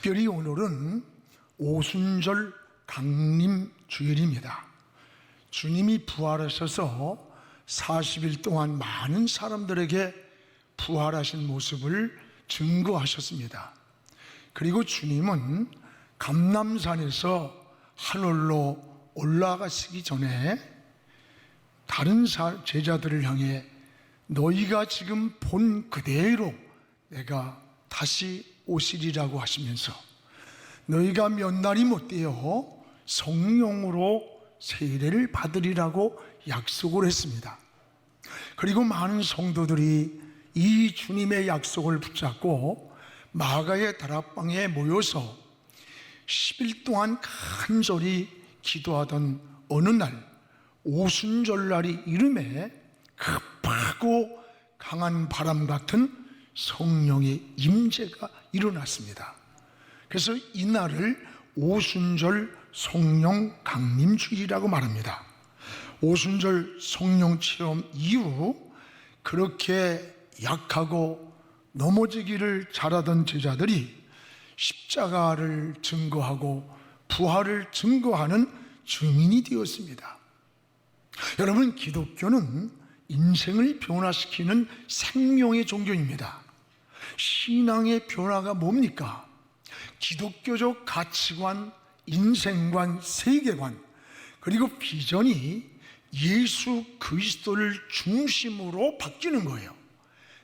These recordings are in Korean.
특별히 오늘은 오순절 강림 주일입니다. 주님이 부활하셔서 40일 동안 많은 사람들에게 부활하신 모습을 증거하셨습니다. 그리고 주님은 감람산에서 하늘로 올라가시기 전에 다른 제자들을 향해 너희가 지금 본 그대로 내가 다시 오시리라고 하시면서 너희가 몇 날이 못되어 성령으로 세례를 받으리라고 약속을 했습니다. 그리고 많은 성도들이 이 주님의 약속을 붙잡고 마가의 다락방에 모여서 10일 동안 간절히 기도하던 어느 날 오순절날이 이름에 급하고 강한 바람 같은 성령의 임재가 일어났습니다. 그래서 이날을 오순절 성령 강림 주일이라고 말합니다. 오순절 성령 체험 이후 그렇게 약하고 넘어지기를 잘하던 제자들이 십자가를 증거하고 부활을 증거하는 증인이 되었습니다. 여러분, 기독교는 인생을 변화시키는 생명의 종교입니다. 신앙의 변화가 뭡니까? 기독교적 가치관, 인생관, 세계관, 그리고 비전이 예수 그리스도를 중심으로 바뀌는 거예요.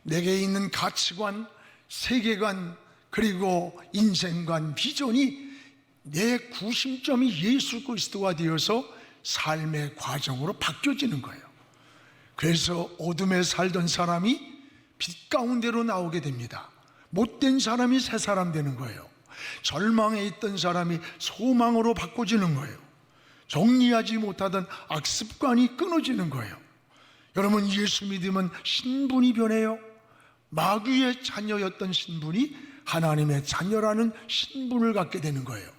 내게 있는 가치관, 세계관, 그리고 인생관, 비전이 내 구심점이 예수 그리스도가 되어서 삶의 과정으로 바뀌어지는 거예요. 그래서 어둠에 살던 사람이 빛 가운데로 나오게 됩니다. 못된 사람이 새 사람 되는 거예요. 절망에 있던 사람이 소망으로 바꿔지는 거예요. 정리하지 못하던 악습관이 끊어지는 거예요. 여러분, 예수 믿으면 신분이 변해요. 마귀의 자녀였던 신분이 하나님의 자녀라는 신분을 갖게 되는 거예요.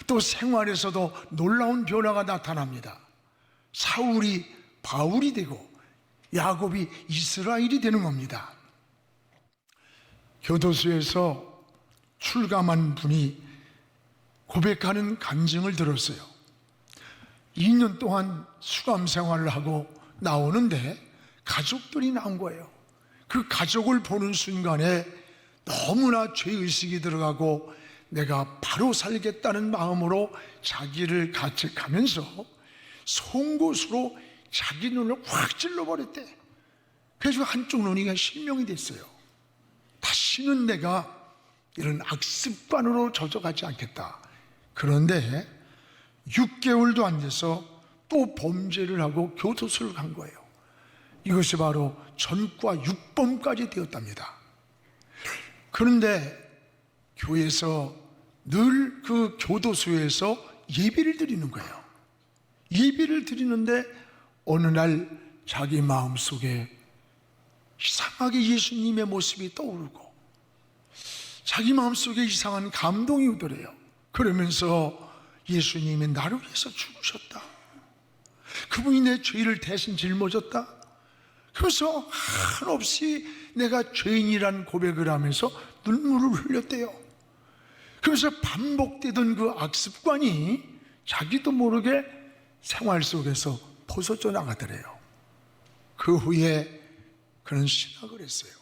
또 생활에서도 놀라운 변화가 나타납니다. 사울이 바울이 되고 야곱이 이스라엘이 되는 겁니다. 교도소에서 출감한 분이 고백하는 간증을 들었어요. 2년 동안 수감 생활을 하고 나오는데 가족들이 나온 거예요. 그 가족을 보는 순간에 너무나 죄의식이 들어가고 내가 바로 살겠다는 마음으로 자기를 가책하면서 송곳으로 자기 눈을 확 찔러버렸대. 그래서 한쪽 눈이 실명이 됐어요. 다시는 내가 이런 악습관으로 젖어가지 않겠다. 그런데 6개월도 안 돼서 또 범죄를 하고 교도소를 간 거예요. 이것이 바로 전과 육범까지 되었답니다. 그런데 교회에서 늘 그 교도소에서 예배를 드리는 거예요. 예배를 드리는데 어느 날 자기 마음속에 이상하게 예수님의 모습이 떠오르고 자기 마음속에 이상한 감동이 오더래요. 그러면서 예수님이 나를 위해서 죽으셨다. 그분이 내 죄를 대신 짊어졌다. 그래서 한없이 내가 죄인이란 고백을 하면서 눈물을 흘렸대요. 그래서 반복되던 그 악습관이 자기도 모르게 생활 속에서 벗어져 나가더래요. 그 후에 그는 신학을 했어요.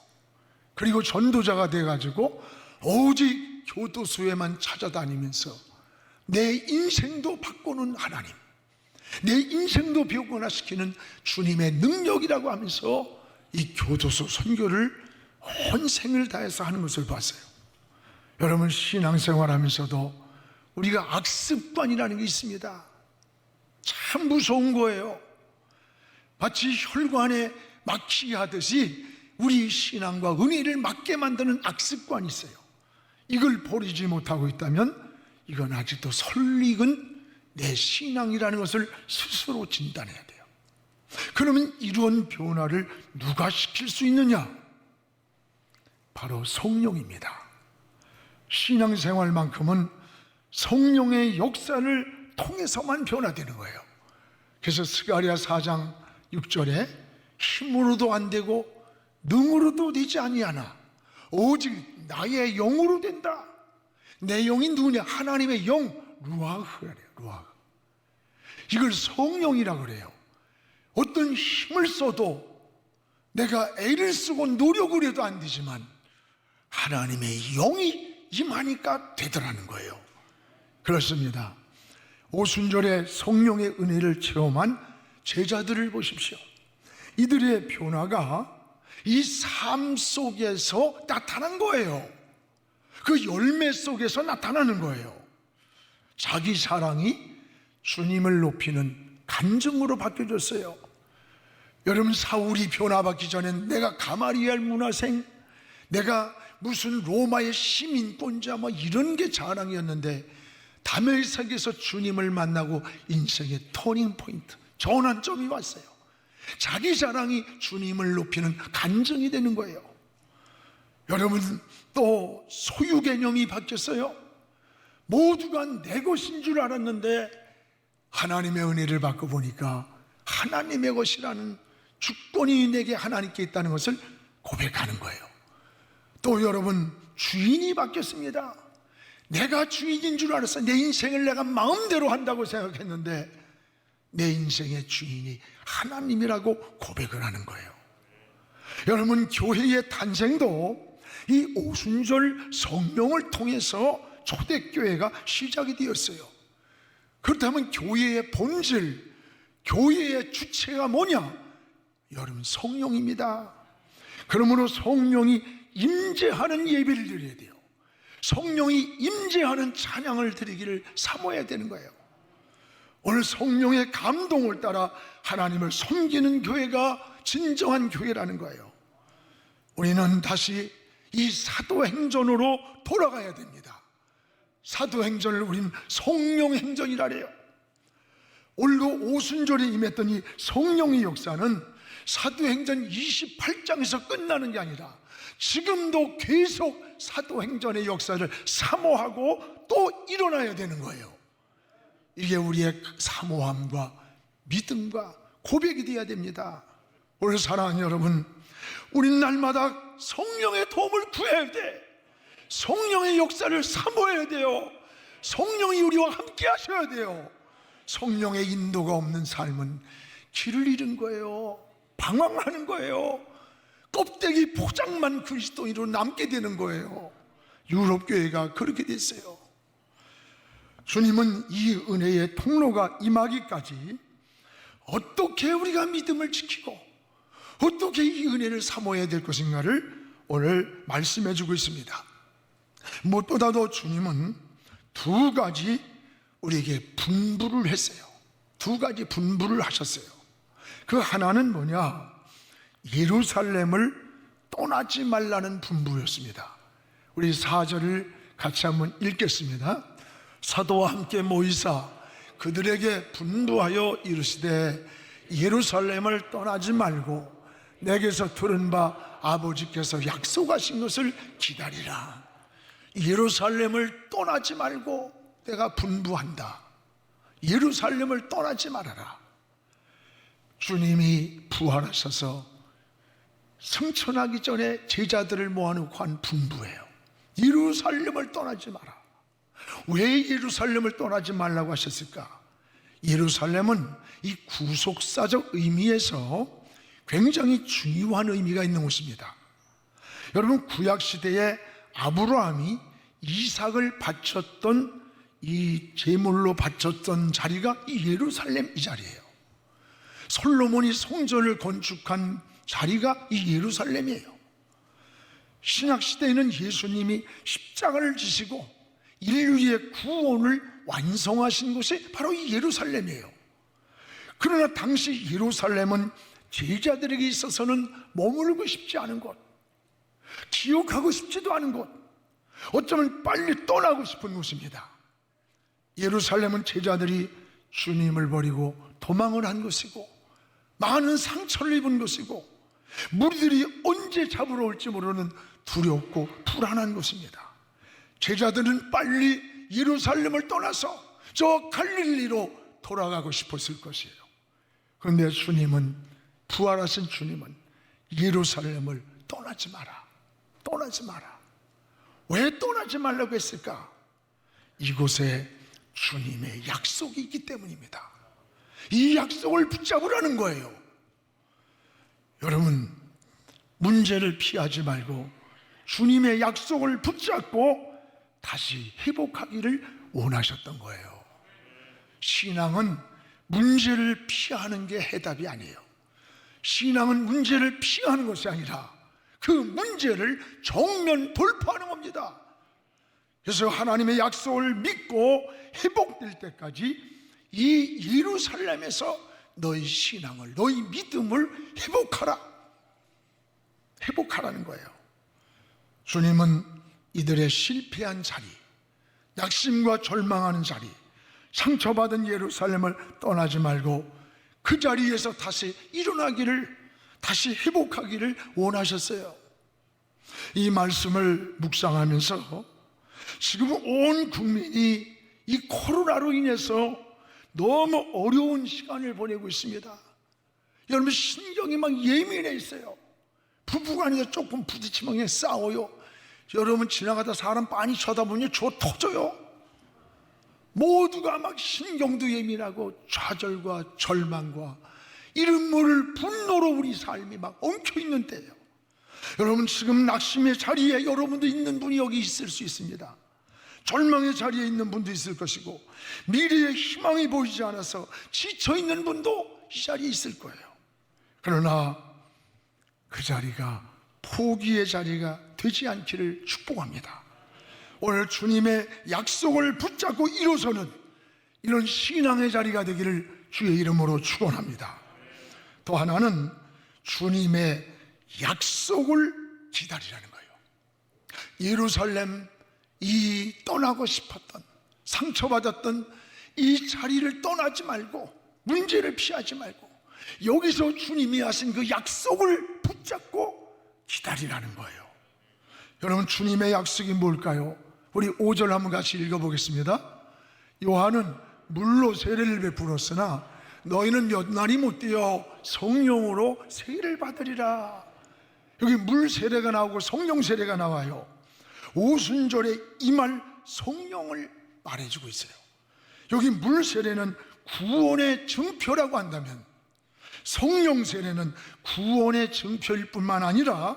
그리고 전도자가 돼가지고 오직 교도소에만 찾아다니면서 내 인생도 바꾸는 하나님, 내 인생도 변화시키는 주님의 능력이라고 하면서 이 교도소 선교를 온 생을 다해서 하는 것을 봤어요. 여러분, 신앙생활 하면서도 우리가 악습관이라는 게 있습니다. 참 무서운 거예요. 마치 혈관에 막히게 하듯이 우리 신앙과 은혜를 막게 만드는 악습관이 있어요. 이걸 버리지 못하고 있다면 이건 아직도 설익은 내 신앙이라는 것을 스스로 진단해야 돼요. 그러면 이런 변화를 누가 시킬 수 있느냐? 바로 성령입니다. 신앙생활만큼은 성령의 역사를 통해서만 변화되는 거예요. 그래서 스가랴 4장 6절에 힘으로도 안 되고 능으로도 되지 아니하나 오직 나의 영으로 된다. 내 영이 누구냐? 하나님의 영, 루아흐래요. 루아흐. 이걸 성령이라 그래요. 어떤 힘을 써도 내가 애를 쓰고 노력을 해도 안 되지만 하나님의 영이 임하니까 되더라는 거예요. 그렇습니다. 오순절에 성령의 은혜를 체험한 제자들을 보십시오. 이들의 변화가 이 삶 속에서 나타난 거예요. 그 열매 속에서 나타나는 거예요. 자기 사랑이 주님을 높이는 간증으로 바뀌어졌어요. 여러분, 사울이 변화받기 전엔 내가 가마리엘 문화생, 내가 무슨 로마의 시민권자 뭐 이런 게 자랑이었는데 다메섹에서 주님을 만나고 인생의 터닝 포인트, 전환점이 왔어요. 자기 자랑이 주님을 높이는 간증이 되는 거예요. 여러분, 또 소유 개념이 바뀌었어요. 모두가 내 것인 줄 알았는데 하나님의 은혜를 받고 보니까 하나님의 것이라는 주권이 내게 하나님께 있다는 것을 고백하는 거예요. 또 여러분, 주인이 바뀌었습니다. 내가 주인인 줄 알았어요. 내 인생을 내가 마음대로 한다고 생각했는데 내 인생의 주인이 하나님이라고 고백을 하는 거예요. 여러분, 교회의 탄생도 이 오순절 성령을 통해서 초대교회가 시작이 되었어요. 그렇다면 교회의 본질, 교회의 주체가 뭐냐? 여러분, 성령입니다. 그러므로 성령이 임재하는 예배를 드려야 돼요. 성령이 임재하는 찬양을 드리기를 사모해야 되는 거예요. 오늘 성령의 감동을 따라 하나님을 섬기는 교회가 진정한 교회라는 거예요. 우리는 다시 이 사도행전으로 돌아가야 됩니다. 사도행전을 우리는 성령행전이라 해요. 오늘도 오순절에 임했던 이 성령의 역사는 사도행전 28장에서 끝나는 게 아니라 지금도 계속 사도행전의 역사를 사모하고 또 일어나야 되는 거예요. 이게 우리의 사모함과 믿음과 고백이 되어야 됩니다. 오늘 사랑하는 여러분, 우린 날마다 성령의 도움을 구해야 돼. 성령의 역사를 사모해야 돼요. 성령이 우리와 함께 하셔야 돼요. 성령의 인도가 없는 삶은 길을 잃은 거예요. 방황하는 거예요. 껍데기 포장만 그리스도인으로 남게 되는 거예요. 유럽 교회가 그렇게 됐어요. 주님은 이 은혜의 통로가 임하기까지 어떻게 우리가 믿음을 지키고 어떻게 이 은혜를 사모해야 될 것인가를 오늘 말씀해 주고 있습니다. 무엇보다도 주님은 두 가지 우리에게 분부를 했어요. 두 가지 분부를 하셨어요. 그 하나는 뭐냐? 예루살렘을 떠나지 말라는 분부였습니다. 우리 4절을 같이 한번 읽겠습니다. 사도와 함께 모이사 그들에게 분부하여 이르시되 예루살렘을 떠나지 말고 내게서 들은 바 아버지께서 약속하신 것을 기다리라. 예루살렘을 떠나지 말고 내가 분부한다. 예루살렘을 떠나지 말아라. 주님이 부활하셔서 승천하기 전에 제자들을 모아놓고 한 분부예요. 예루살렘을 떠나지 마라. 왜 예루살렘을 떠나지 말라고 하셨을까? 예루살렘은 이 구속사적 의미에서 굉장히 중요한 의미가 있는 곳입니다. 여러분, 구약시대에 아브라함이 이삭을 바쳤던 이 제물로 바쳤던 자리가 이 예루살렘 이 자리예요. 솔로몬이 성전을 건축한 자리가 이 예루살렘이에요. 신약시대에는 예수님이 십자가를 지시고 인류의 구원을 완성하신 곳이 바로 이 예루살렘이에요. 그러나 당시 예루살렘은 제자들에게 있어서는 머물고 싶지 않은 곳, 기억하고 싶지도 않은 곳, 어쩌면 빨리 떠나고 싶은 곳입니다. 예루살렘은 제자들이 주님을 버리고 도망을 한 곳이고 많은 상처를 입은 곳이고 무리들이 언제 잡으러 올지 모르는 두렵고 불안한 곳입니다. 제자들은 빨리 예루살렘을 떠나서 저 갈릴리로 돌아가고 싶었을 것이에요. 그런데 주님은, 부활하신 주님은 예루살렘을 떠나지 마라. 떠나지 마라. 왜 떠나지 말라고 했을까? 이곳에 주님의 약속이 있기 때문입니다. 이 약속을 붙잡으라는 거예요. 여러분, 문제를 피하지 말고 주님의 약속을 붙잡고 다시 회복하기를 원하셨던 거예요. 신앙은 문제를 피하는 게 해답이 아니에요. 신앙은 문제를 피하는 것이 아니라 그 문제를 정면 돌파하는 겁니다. 그래서 하나님의 약속을 믿고 회복될 때까지 이 예루살렘에서 너희 신앙을, 너희 믿음을 회복하라는 거예요. 주님은 이들의 실패한 자리, 낙심과 절망하는 자리, 상처받은 예루살렘을 떠나지 말고 그 자리에서 다시 일어나기를, 다시 회복하기를 원하셨어요. 이 말씀을 묵상하면서 지금 온 국민이 이 코로나로 인해서 너무 어려운 시간을 보내고 있습니다. 여러분, 신경이 막 예민해 있어요. 부부간에서 조금 부딪히면 그냥 싸워요. 여러분, 지나가다 사람 빤히 쳐다보면 저 터져요. 모두가 막 신경도 예민하고 좌절과 절망과 이름 모를 분노로 우리 삶이 막 엉켜 있는 때예요. 여러분, 지금 낙심의 자리에 여러분도 있는 분이 여기 있을 수 있습니다. 절망의 자리에 있는 분도 있을 것이고, 미래의 희망이 보이지 않아서 지쳐있는 분도 이 자리에 있을 거예요. 그러나 그 자리가 포기의 자리가 되지 않기를 축복합니다. 오늘 주님의 약속을 붙잡고 일어서는 이런 신앙의 자리가 되기를 주의 이름으로 축원합니다. 또 하나는 주님의 약속을 기다리라는 거예요. 예루살렘, 이 떠나고 싶었던, 상처받았던 이 자리를 떠나지 말고, 문제를 피하지 말고 여기서 주님이 하신 그 약속을 붙잡고 기다리라는 거예요. 여러분, 주님의 약속이 뭘까요? 우리 5절 한번 같이 읽어보겠습니다. 요한은 물로 세례를 베풀었으나 너희는 몇 날이 못 되어 성령으로 세례를 받으리라. 여기 물 세례가 나오고 성령 세례가 나와요. 오순절에 임할 성령을 말해주고 있어요. 여기 물 세례는 구원의 증표라고 한다면, 성령 세례는 구원의 증표일 뿐만 아니라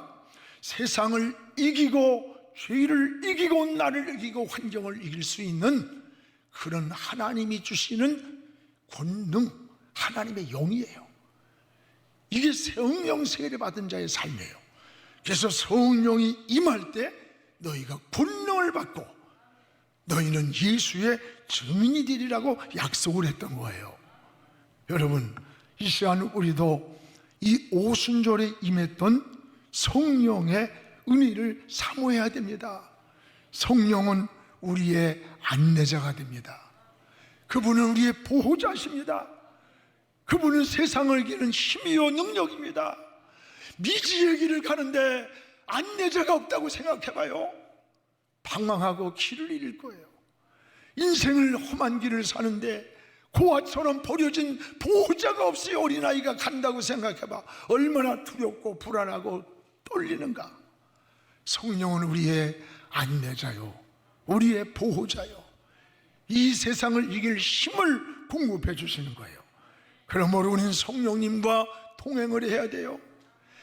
세상을 이기고 죄를 이기고 나를 이기고 환경을 이길 수 있는 그런 하나님이 주시는 권능, 하나님의 영이에요. 이게 성령 세례 받은 자의 삶이에요. 그래서 성령이 임할 때 너희가 권능을 받고 너희는 예수의 증인이 되리라고 약속을 했던 거예요. 여러분, 이 시간 우리도 이 오순절에 임했던 성령의 은혜를 사모해야 됩니다. 성령은 우리의 안내자가 됩니다. 그분은 우리의 보호자십니다. 그분은 세상을 이기는 힘이요 능력입니다. 미지의 길을 가는데 안내자가 없다고 생각해봐요. 방황하고 길을 잃을 거예요. 인생을 험한 길을 사는데 고아처럼 버려진 보호자가 없이 어린아이가 간다고 생각해봐. 얼마나 두렵고 불안하고 떨리는가. 성령은 우리의 안내자요, 우리의 보호자요, 이 세상을 이길 힘을 공급해 주시는 거예요. 그러므로 우리는 성령님과 동행을 해야 돼요.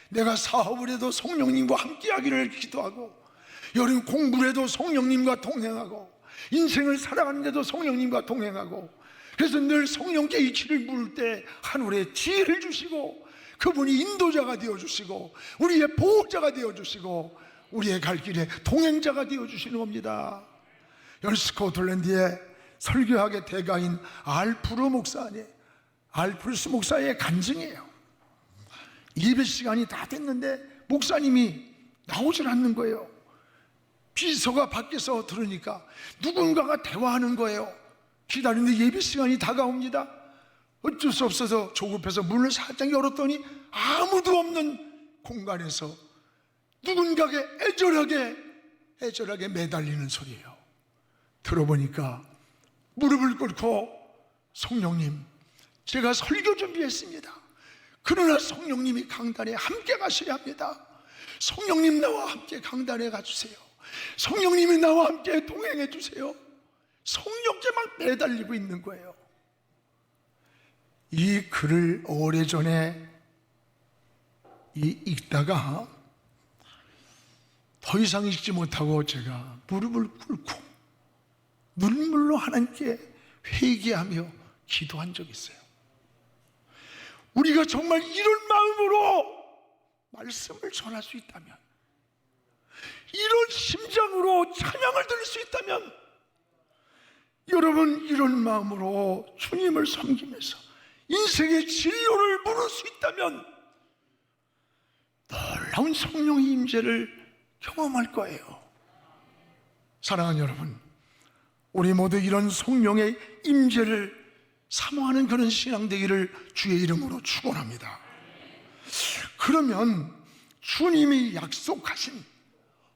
내가 사업을 해도 성령님과 함께 하기를 기도하고, 여러분 공부를 해도 성령님과 동행하고, 인생을 살아가는데도 성령님과 동행하고, 그래서 늘 성령께 이 길을 물을 때 하늘에 지혜를 주시고, 그분이 인도자가 되어주시고 우리의 보호자가 되어주시고 우리의 갈 길에 동행자가 되어주시는 겁니다. 여기 스코틀랜드의 설교학의 대가인 알프루스 목사의 간증이에요. 예배 시간이 다 됐는데 목사님이 나오질 않는 거예요. 비서가 밖에서 들으니까 누군가가 대화하는 거예요. 기다리는데 예배 시간이 다가옵니다. 어쩔 수 없어서 조급해서 문을 살짝 열었더니 아무도 없는 공간에서 누군가에게 애절하게 매달리는 소리예요. 들어보니까 무릎을 꿇고, 성령님, 제가 설교 준비했습니다. 그러나 성령님이 강단에 함께 가셔야 합니다. 성령님 나와 함께 강단에 가주세요. 성령님이 나와 함께 동행해 주세요. 성령께 막 매달리고 있는 거예요. 이 글을 오래전에 읽다가 더 이상 읽지 못하고 제가 무릎을 꿇고 눈물로 하나님께 회개하며 기도한 적이 있어요. 우리가 정말 이런 마음으로 말씀을 전할 수 있다면, 이런 심장으로 찬양을 들을 수 있다면, 여러분 이런 마음으로 주님을 섬기면서 인생의 진로를 물을 수 있다면 놀라운 성령의 임재를 경험할 거예요. 사랑하는 여러분, 우리 모두 이런 성령의 임재를 사모하는 그런 신앙 되기를 주의 이름으로 축원합니다. 그러면 주님이 약속하신,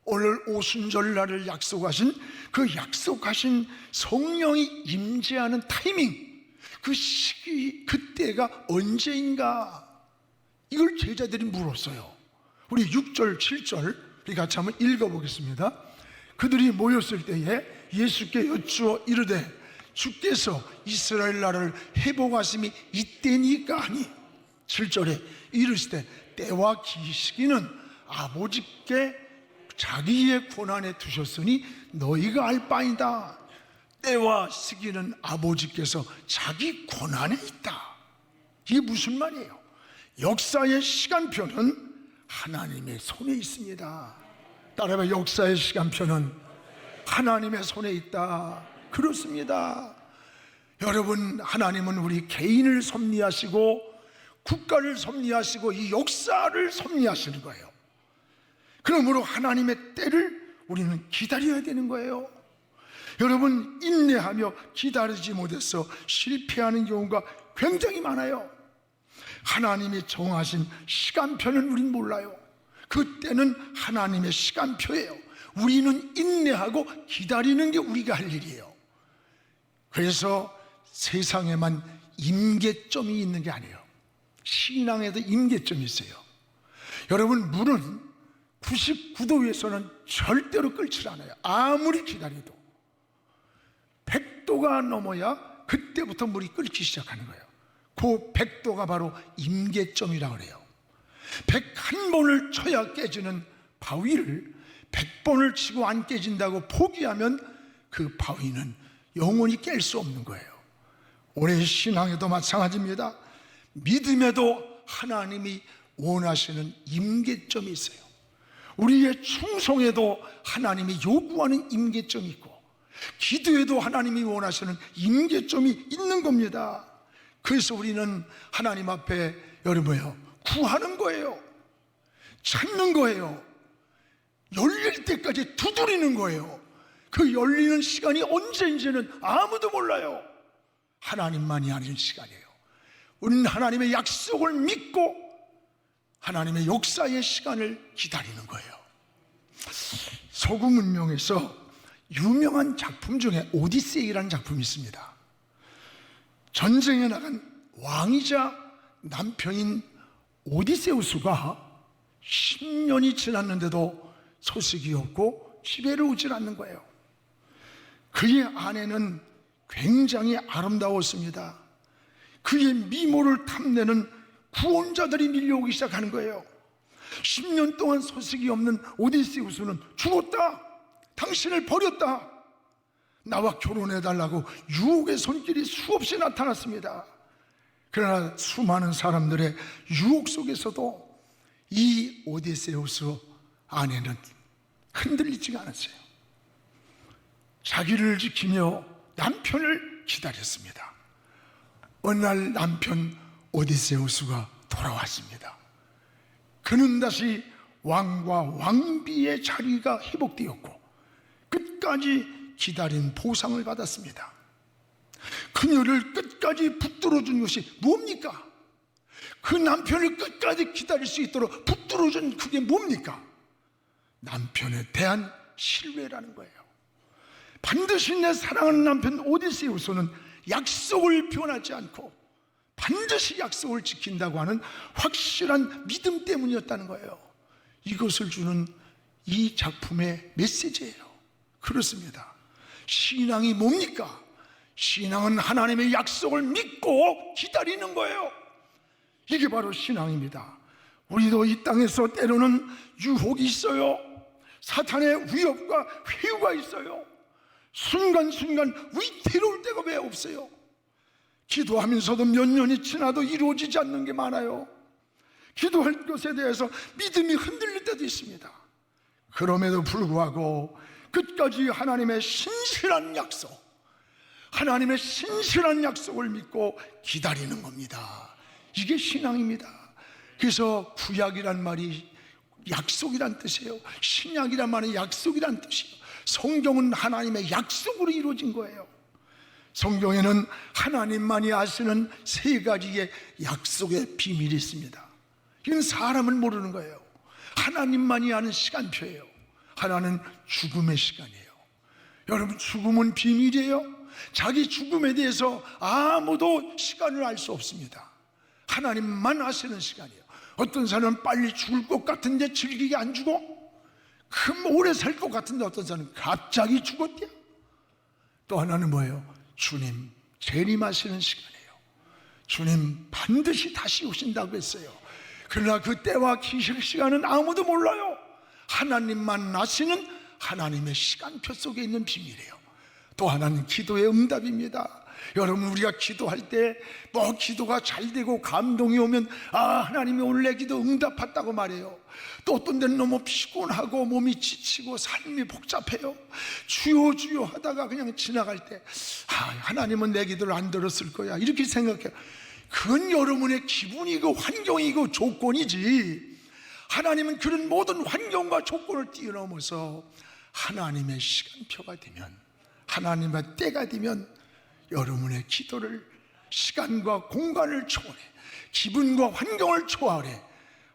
오늘 오순절날을 약속하신 그 약속하신 성령이 임재하는 타이밍, 그 시기, 그때가 언제인가, 이걸 제자들이 물었어요. 우리 6절, 7절 우리 같이 한번 읽어보겠습니다. 그들이 모였을 때에 예수께 여쭈어 이르되 주께서 이스라엘 나라를 회복하심이 이때니까 하니, 7절에 이르시되 때와 기시기는 아버지께 자기의 권한에 두셨으니 너희가 알 바이다. 때와 시기는 아버지께서 자기 권한에 있다. 이게 무슨 말이에요? 역사의 시간표는 하나님의 손에 있습니다. 따라해봐. 역사의 시간표는 하나님의 손에 있다. 그렇습니다. 여러분, 하나님은 우리 개인을 섭리하시고 국가를 섭리하시고 이 역사를 섭리하시는 거예요. 그러므로 하나님의 때를 우리는 기다려야 되는 거예요. 여러분, 인내하며 기다리지 못해서 실패하는 경우가 굉장히 많아요. 하나님이 정하신 시간표는 우린 몰라요. 그때는 하나님의 시간표예요. 우리는 인내하고 기다리는 게 우리가 할 일이에요. 그래서 세상에만 임계점이 있는 게 아니에요. 신앙에도 임계점이 있어요. 여러분, 물은 99도 위에서는 절대로 끓지 않아요. 아무리 기다려도 100도가 넘어야 그때부터 물이 끓기 시작하는 거예요. 그 100도가 바로 임계점이라고 그래요. 101번을 쳐야 깨지는 바위를 100번을 치고 안 깨진다고 포기하면 그 바위는 영원히 깰 수 없는 거예요. 올해 신앙에도 마찬가지입니다. 믿음에도 하나님이 원하시는 임계점이 있어요. 우리의 충성에도 하나님이 요구하는 임계점이 있고, 기도에도 하나님이 원하시는 임계점이 있는 겁니다. 그래서 우리는 하나님 앞에 여러분요, 구하는 거예요. 찾는 거예요. 열릴 때까지 두드리는 거예요. 그 열리는 시간이 언제인지는 아무도 몰라요. 하나님만이 아는 시간이에요. 우리는 하나님의 약속을 믿고 하나님의 역사의 시간을 기다리는 거예요. 서구 문명에서 유명한 작품 중에 오디세이라는 작품이 있습니다. 전쟁에 나간 왕이자 남편인 오디세우스가 10년이 지났는데도 소식이 없고 집에를 오질 않는 거예요. 그의 아내는 굉장히 아름다웠습니다. 그의 미모를 탐내는 구원자들이 밀려오기 시작하는 거예요. 10년 동안 소식이 없는 오디세우스는 죽었다, 당신을 버렸다, 나와 결혼해달라고 유혹의 손길이 수없이 나타났습니다. 그러나 수많은 사람들의 유혹 속에서도 이 오디세우스 아내는 흔들리지가 않았어요. 자기를 지키며 남편을 기다렸습니다. 어느 날 남편 오디세우스가 돌아왔습니다. 그는 다시 왕과 왕비의 자리가 회복되었고 끝까지 기다린 보상을 받았습니다. 그녀를 끝까지 붙들어준 것이 뭡니까? 그 남편을 끝까지 기다릴 수 있도록 붙들어준 그게 뭡니까? 남편에 대한 신뢰라는 거예요. 반드시 내 사랑하는 남편 오디세우스는 약속을 변하지 않고 반드시 약속을 지킨다고 하는 확실한 믿음 때문이었다는 거예요. 이것을 주는 이 작품의 메시지예요. 그렇습니다. 신앙이 뭡니까? 신앙은 하나님의 약속을 믿고 기다리는 거예요. 이게 바로 신앙입니다. 우리도 이 땅에서 때로는 유혹이 있어요. 사탄의 위협과 회유가 있어요. 순간순간 위태로울 때가 왜 없어요? 기도하면서도 몇 년이 지나도 이루어지지 않는 게 많아요. 기도할 것에 대해서 믿음이 흔들릴 때도 있습니다. 그럼에도 불구하고 끝까지 하나님의 신실한 약속, 하나님의 신실한 약속을 믿고 기다리는 겁니다. 이게 신앙입니다. 그래서 구약이란 말이 약속이란 뜻이에요. 신약이란 말이 약속이란 뜻이에요. 성경은 하나님의 약속으로 이루어진 거예요. 성경에는 하나님만이 아시는 세 가지의 약속의 비밀이 있습니다. 이건 사람은 모르는 거예요. 하나님만이 아는 시간표예요. 하나는 죽음의 시간이에요. 여러분, 죽음은 비밀이에요. 자기 죽음에 대해서 아무도 시간을 알 수 없습니다. 하나님만 아시는 시간이에요. 어떤 사람은 빨리 죽을 것 같은데 즐기게 안 죽어? 오래 살 것 같은데 어떤 사람은 갑자기 죽었대요. 또 하나는 뭐예요? 주님 재림하시는 시간이에요. 주님 반드시 다시 오신다고 했어요. 그러나 그 때와 시간은 아무도 몰라요. 하나님만 아시는 하나님의 시간표 속에 있는 비밀이에요. 또 하나는 기도의 응답입니다. 여러분, 우리가 기도할 때 뭐 기도가 잘 되고 감동이 오면 하나님이 오늘 내 기도 응답했다고 말해요. 또 어떤 데는 너무 피곤하고 몸이 지치고 삶이 복잡해요. 주여 주여 하다가 그냥 지나갈 때 하나님은 내 기도를 안 들었을 거야 이렇게 생각해요. 그건 여러분의 기분이고 환경이고 조건이지, 하나님은 그런 모든 환경과 조건을 뛰어넘어서 하나님의 시간표가 되면, 하나님의 때가 되면 여러분의 기도를 시간과 공간을 초월해, 기분과 환경을 초월해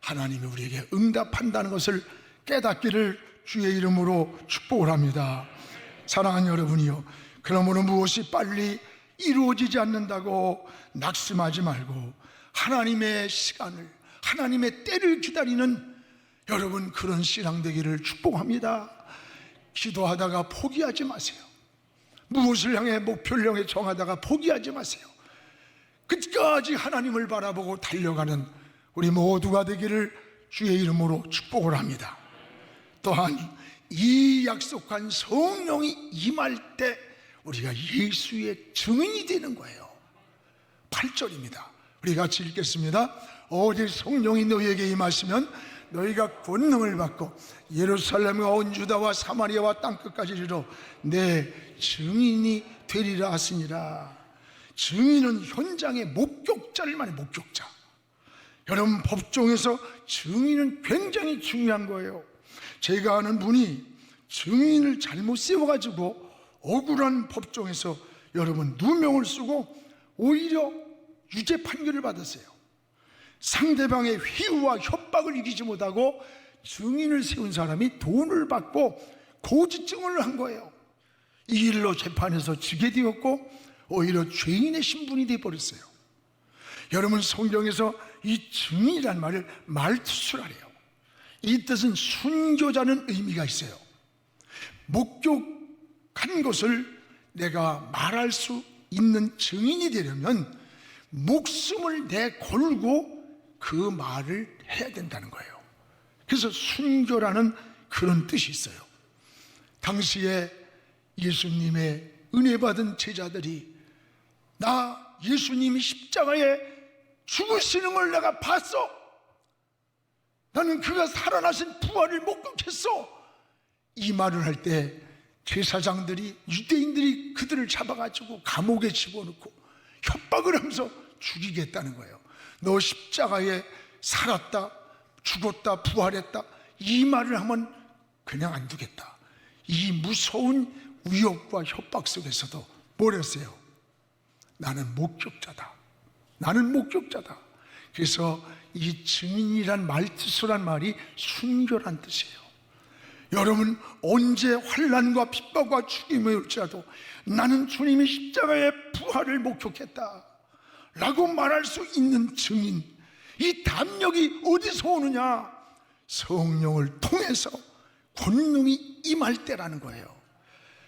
하나님이 우리에게 응답한다는 것을 깨닫기를 주의 이름으로 축복을 합니다. 사랑하는 여러분이요, 그러므로 무엇이 빨리 이루어지지 않는다고 낙심하지 말고 하나님의 시간을, 하나님의 때를 기다리는 여러분, 그런 신앙 되기를 축복합니다. 기도하다가 포기하지 마세요. 무엇을 향해, 목표를 향해 정하다가 포기하지 마세요. 끝까지 하나님을 바라보고 달려가는 우리 모두가 되기를 주의 이름으로 축복을 합니다. 또한 이 약속한 성령이 임할 때 우리가 예수의 증인이 되는 거예요. 8절입니다. 우리 같이 읽겠습니다. 오직 성령이 너희에게 임하시면 너희가 권능을 받고 예루살렘과 온 유다와 사마리아와 땅끝까지 이르러 내 증인이 되리라 하시니라. 증인은 현장의 목격자를 말해, 목격자. 여러분, 법정에서 증인은 굉장히 중요한 거예요. 제가 아는 분이 증인을 잘못 세워가지고 억울한 법정에서 여러분 누명을 쓰고 오히려 유죄 판결을 받았어요. 상대방의 회유와 협박을 이기지 못하고 증인을 세운 사람이 돈을 받고 고지증을 한 거예요. 이 일로 재판에서 지게 되었고 오히려 죄인의 신분이 되어버렸어요. 여러분, 성경에서 이 증인이란 말을 말투수라래요. 이 뜻은 순교자는 의미가 있어요. 목격한 것을 내가 말할 수 있는 증인이 되려면 목숨을 내걸고 그 말을 해야 된다는 거예요. 그래서 순교라는 그런 뜻이 있어요. 당시에 예수님의 은혜 받은 제자들이 나 예수님이 십자가에 죽으시는 걸 내가 봤어. 나는 그가 살아나신 부활을 목격했어. 이 말을 할 때 제사장들이, 유대인들이 그들을 잡아가지고 감옥에 집어넣고 협박을 하면서 죽이겠다는 거예요. 너 십자가에 살았다, 죽었다, 부활했다, 이 말을 하면 그냥 안 두겠다. 이 무서운 위협과 협박 속에서도 뭘 했어요? 나는 목격자다. 나는 목격자다. 그래서 이 증인이란 말투수란 말이 순교란 뜻이에요. 여러분, 언제 환난과 핍박과 죽임이 올지라도 나는 주님이 십자가의 부활을 목격했다 라고 말할 수 있는 증인, 이 담력이 어디서 오느냐? 성령을 통해서 권능이 임할 때라는 거예요.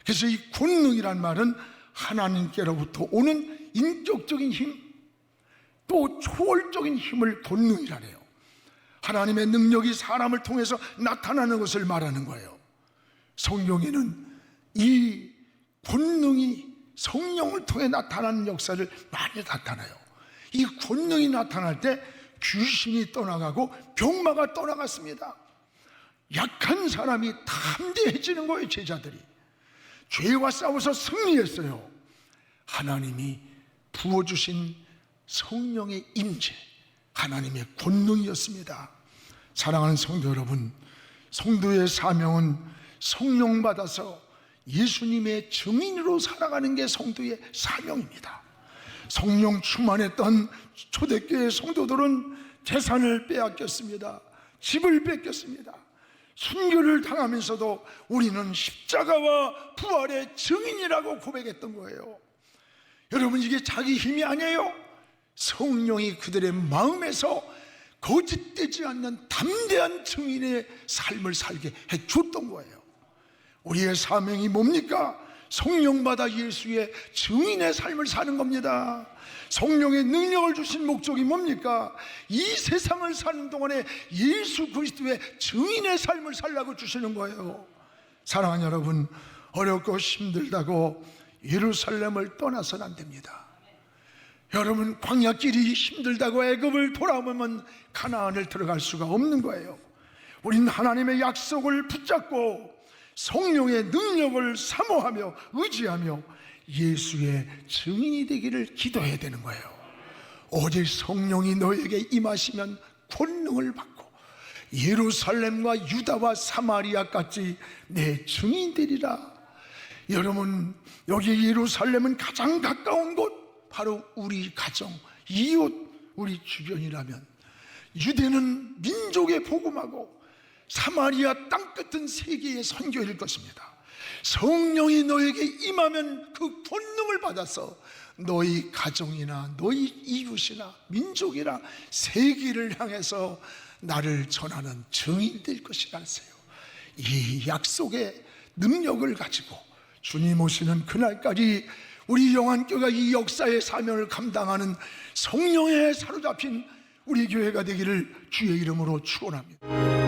그래서 이 권능이란 말은 하나님께로부터 오는 인격적인 힘, 또 초월적인 힘을 권능이라네요. 하나님의 능력이 사람을 통해서 나타나는 것을 말하는 거예요. 성경에는 이 권능이 성령을 통해 나타나는 역사를 많이 나타나요. 이 권능이 나타날 때 귀신이 떠나가고 병마가 떠나갔습니다. 약한 사람이 담대해지는 거예요. 제자들이 죄와 싸워서 승리했어요. 하나님이 부어주신 성령의 임재, 하나님의 권능이었습니다. 사랑하는 성도 여러분, 성도의 사명은 성령 받아서 예수님의 증인으로 살아가는 게 성도의 사명입니다. 성령 충만했던 초대교회 성도들은 재산을 빼앗겼습니다. 집을 뺏겼습니다. 순교를 당하면서도 우리는 십자가와 부활의 증인이라고 고백했던 거예요. 여러분, 이게 자기 힘이 아니에요. 성령이 그들의 마음에서 거짓되지 않는 담대한 증인의 삶을 살게 해줬던 거예요. 우리의 사명이 뭡니까? 성령 받아 예수의 증인의 삶을 사는 겁니다. 성령의 능력을 주신 목적이 뭡니까? 이 세상을 사는 동안에 예수 그리스도의 증인의 삶을 살라고 주시는 거예요. 사랑하는 여러분, 어렵고 힘들다고 예루살렘을 떠나서는 안 됩니다. 여러분, 광야길이 힘들다고 애굽을 돌아오면 가나안을 들어갈 수가 없는 거예요. 우리는 하나님의 약속을 붙잡고 성령의 능력을 사모하며 의지하며 예수의 증인이 되기를 기도해야 되는 거예요. 오직 성령이 너에게 임하시면 권능을 받고 예루살렘과 유다와 사마리아까지 내 증인 되리라. 여러분, 여기 예루살렘은 가장 가까운 곳, 바로 우리 가정, 이웃, 우리 주변이라면 유대는 민족의 복음하고 사마리아 땅끝은 세계의 선교일 것입니다. 성령이 너에게 임하면 그 권능을 받아서 너희 가정이나 너희 이웃이나 민족이나 세계를 향해서 나를 전하는 증인 될 것이라 하세요. 이 약속의 능력을 가지고 주님 오시는 그날까지 우리 영안교회가 이 역사의 사명을 감당하는 성령에 사로잡힌 우리 교회가 되기를 주의 이름으로 축원합니다.